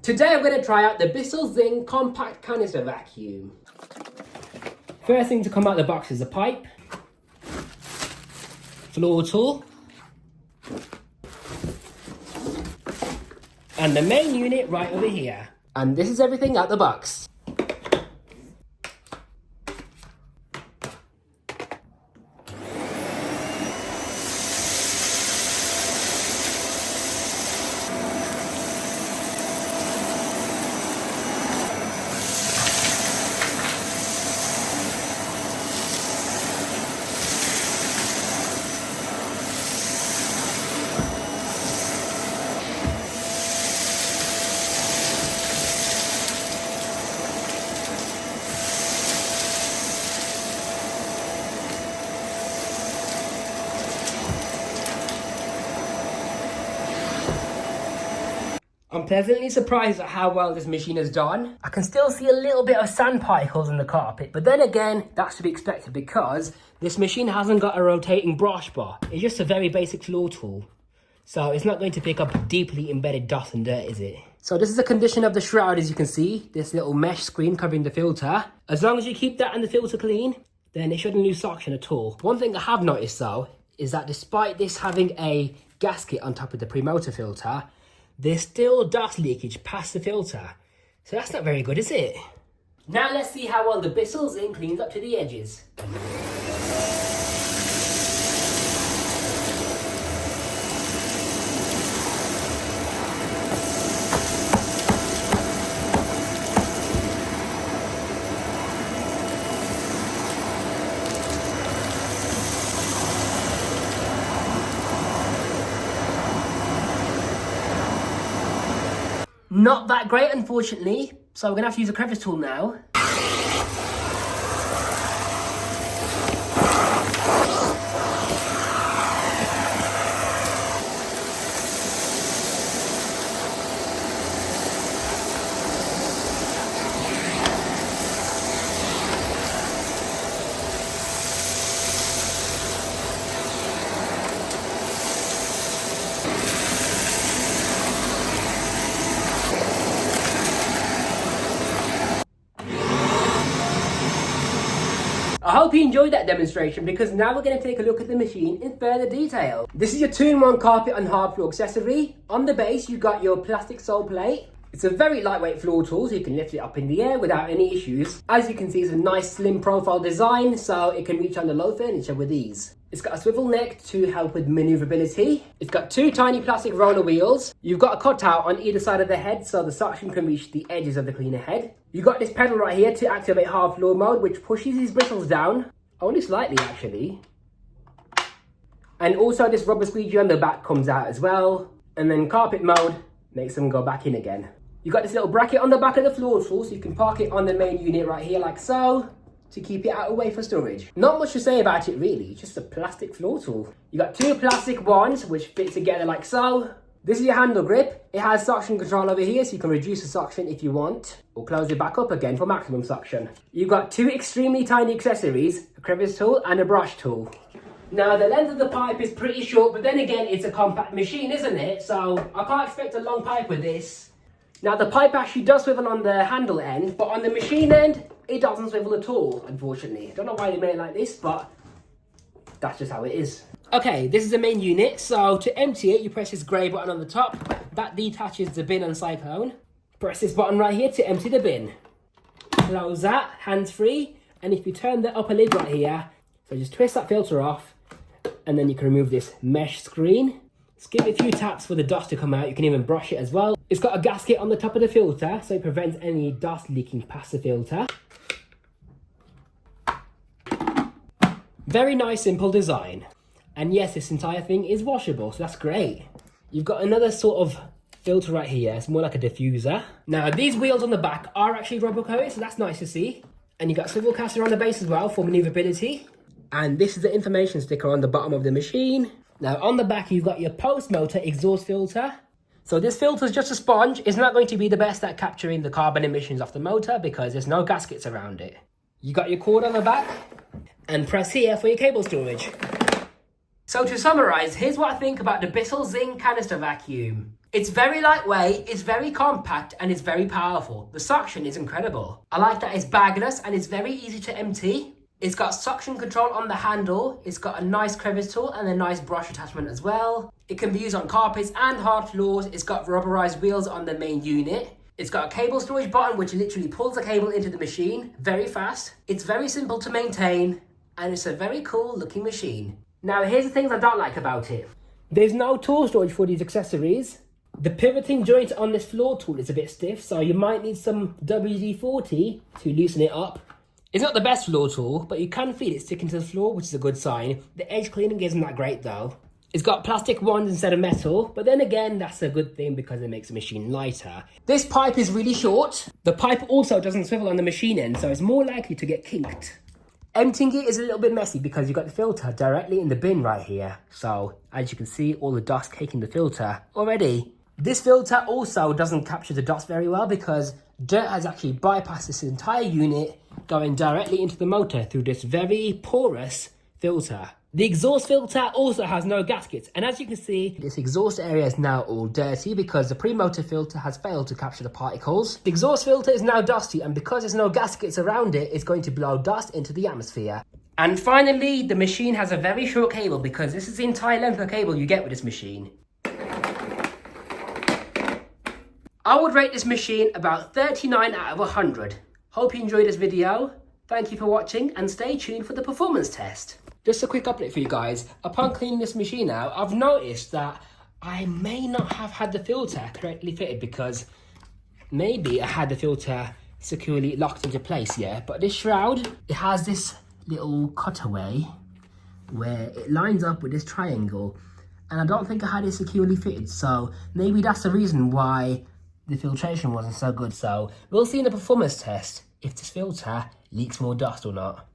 Today I'm going to try out the Bissell Zing compact canister vacuum. First thing to come out of the box is a pipe, floor tool, and the main unit right over here. And this is everything out the box. I'm pleasantly surprised at how well this machine has done. I can still see a little bit of sand particles in the carpet, but then again, that's to be expected because this machine hasn't got a rotating brush bar. It's just a very basic floor tool. So it's not going to pick up deeply embedded dust and dirt, is it? So this is the condition of the shroud, as you can see. This little mesh screen covering the filter. As long as you keep that and the filter clean, then it shouldn't lose suction at all. One thing I have noticed though, is that despite this having a gasket on top of the pre-motor filter, there's still dust leakage past the filter. So that's not very good, is it? Now let's see how well the Bissell Zing cleans up to the edges. Not that great, unfortunately, so we're going to have to use a crevice tool now. I hope you enjoyed that demonstration because now we're going to take a look at the machine in further detail. This is your 2-in-1 carpet and hard floor accessory. On the base you've got your plastic sole plate. It's a very lightweight floor tool so you can lift it up in the air without any issues. As you can see, it's a nice slim profile design so it can reach under low furniture with ease. It's got a swivel neck to help with maneuverability. It's got 2 tiny plastic roller wheels. You've got a cutout on either side of the head so the suction can reach the edges of the cleaner head. You've got this pedal right here to activate hard floor mode, which pushes these bristles down, only slightly actually. And also this rubber squeegee on the back comes out as well. And then carpet mode makes them go back in again. You've got this little bracket on the back of the floor tool so you can park it on the main unit right here like so, to keep it out of the way for storage. Not much to say about it really, just a plastic floor tool. You got 2 plastic wands which fit together like so. This is your handle grip. It has suction control over here so you can reduce the suction if you want, or close it back up again for maximum suction. You've got 2 extremely tiny accessories, a crevice tool and a brush tool. Now the length of the pipe is pretty short, but then again it's a compact machine, isn't it? So I can't expect a long pipe with this. Now the pipe actually does swivel on the handle end, but on the machine end, it doesn't swivel at all, unfortunately. I don't know why they made it like this, but that's just how it is. Okay, this is the main unit. So to empty it, you press this grey button on the top. That detaches the bin and cyclone. Press this button right here to empty the bin. Close that, hands free. And if you turn the upper lid right here, so just twist that filter off, and then you can remove this mesh screen. Just give it a few taps for the dust to come out. You can even brush it as well. It's got a gasket on the top of the filter, so it prevents any dust leaking past the filter. Very nice, simple design. And yes, this entire thing is washable, so that's great. You've got another sort of filter right here. It's more like a diffuser. Now, these wheels on the back are actually rubber coated, so that's nice to see. And you've got a swivel caster on the base as well for maneuverability. And this is the information sticker on the bottom of the machine. Now, on the back, you've got your post-motor exhaust filter. So this filter is just a sponge. It's not going to be the best at capturing the carbon emissions off the motor because there's no gaskets around it. You got your cord on the back and press here for your cable storage. So to summarize, here's what I think about the Bissell Zing canister vacuum. It's very lightweight, it's very compact, and it's very powerful. The suction is incredible. I like that it's bagless and it's very easy to empty. It's got suction control on the handle. It's got a nice crevice tool and a nice brush attachment as well. It can be used on carpets and hard floors. It's got rubberized wheels on the main unit. It's got a cable storage button which literally pulls the cable into the machine very fast. It's very simple to maintain and it's a very cool looking machine. Now here's the things I don't like about it. There's no tool storage for these accessories. The pivoting joint on this floor tool is a bit stiff, so you might need some WD-40 to loosen it up. It's not the best floor tool, but you can feel it sticking to the floor, which is a good sign. The edge cleaning isn't that great though. It's got plastic wands instead of metal, but then again, that's a good thing because it makes the machine lighter. This pipe is really short. The pipe also doesn't swivel on the machine end, so it's more likely to get kinked. Emptying it is a little bit messy because you've got the filter directly in the bin right here. So, as you can see, all the dust caking the filter already. This filter also doesn't capture the dust very well because dirt has actually bypassed this entire unit, going directly into the motor through this very porous filter. The exhaust filter also has no gaskets, and as you can see, this exhaust area is now all dirty because the pre-motor filter has failed to capture the particles. The exhaust filter is now dusty, and because there's no gaskets around it, it's going to blow dust into the atmosphere. And finally, the machine has a very short cable because this is the entire length of cable you get with this machine. I would rate this machine about 39 out of 100. Hope you enjoyed this video. Thank you for watching and stay tuned for the performance test. Just a quick update for you guys. Upon cleaning this machine out, I've noticed that I may not have had the filter correctly fitted because maybe I had the filter securely locked into place, yeah? But this shroud, it has this little cutaway where it lines up with this triangle, and I don't think I had it securely fitted, so maybe that's the reason why the filtration wasn't so good. So we'll see in the performance test if this filter leaks more dust or not.